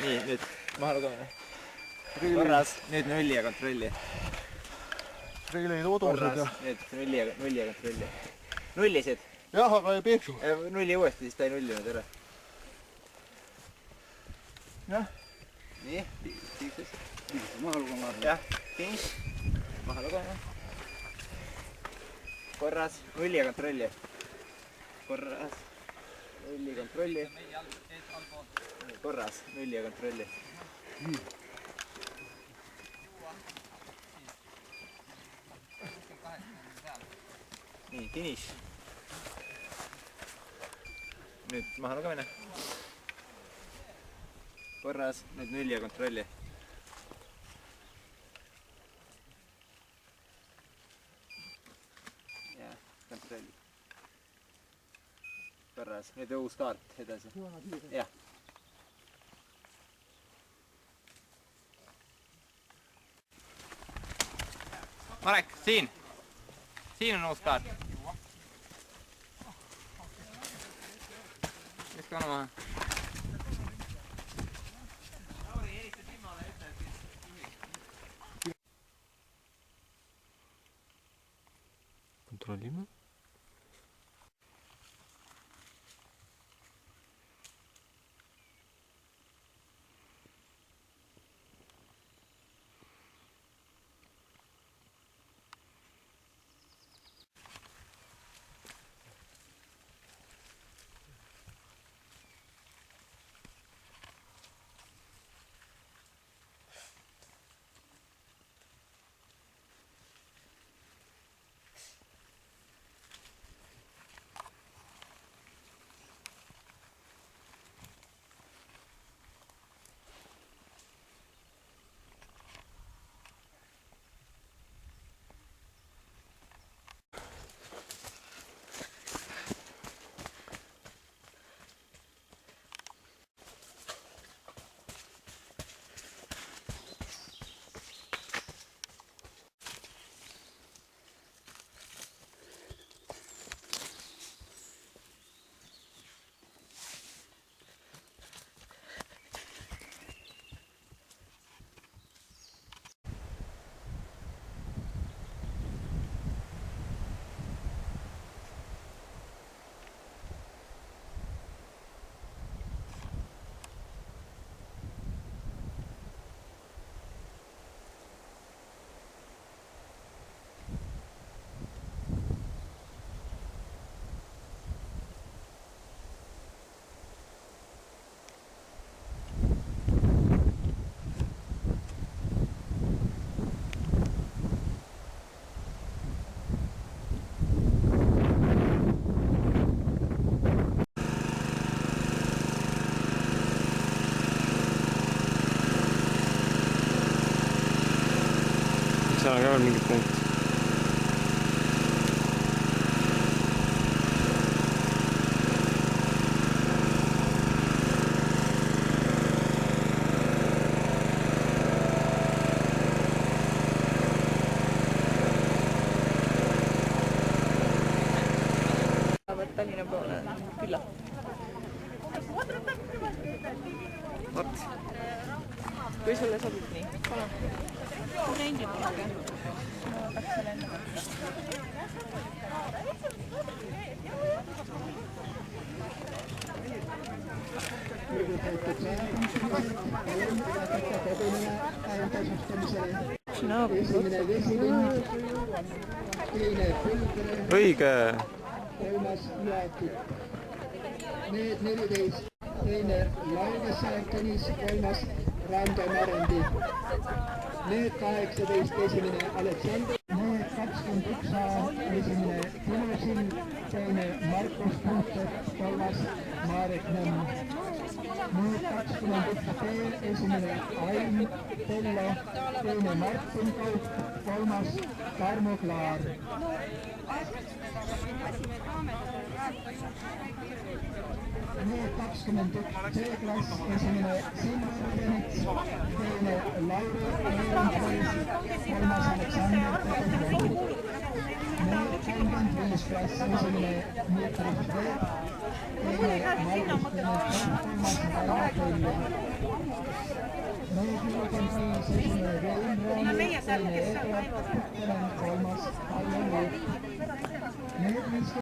Nii, nüüd maha lugemine. Korras, nüüd nulli ja kontrolli. Reegleid odused ja... Nüüd nulli ja kontrolli. Nullisid? Jah, aga ei peeksu. Nulli uuesti, siis ta ei nullinud ära. Jah. Nii, tiikus. Maha lugema. Jah, finish. Maha lugema. Korras, nulli ja kontrolli. Korras, nulli kontrolli. Korras, nulli ja kontrolli. Nii, finish. Nüüd maha lugemine. Korras, nüüd nulli ja kontrolli. Ja, kontrolli. Korras, nüüd uus kaart edasi. Jah. Marek, siin! Siin on uus kaart. Viska anna maha. Kontrollime. Seal on ka veel mingid punkt. Tallinna poole külla. Vot. Kui sulle sobib nii? Palun. Rendi polegi. Õige! Kolmas jaotud. Need 14, teine Laevasaar Tõnis, kolmas Rando Marendi. Need 18, esimene Aleksander. Need 21A, esimene Timosin, teine Markus Punter, kolmas Marek Nõmm. Need 21B, esimene Ain Pello, teine Martin Kaup, kolmas Tarmo Klaar. Need 21 C-klass, esimene Silver Renits, teine Lauri Leerenpreis, kolmas Aleksander Peterbov. Need 35 klass, esimene Dmitri Šved, teine Margus Renits, kolmas Tarmo Pello. Mees 45 esimene Rein Raani, teine Edward Kukkenen, kolmas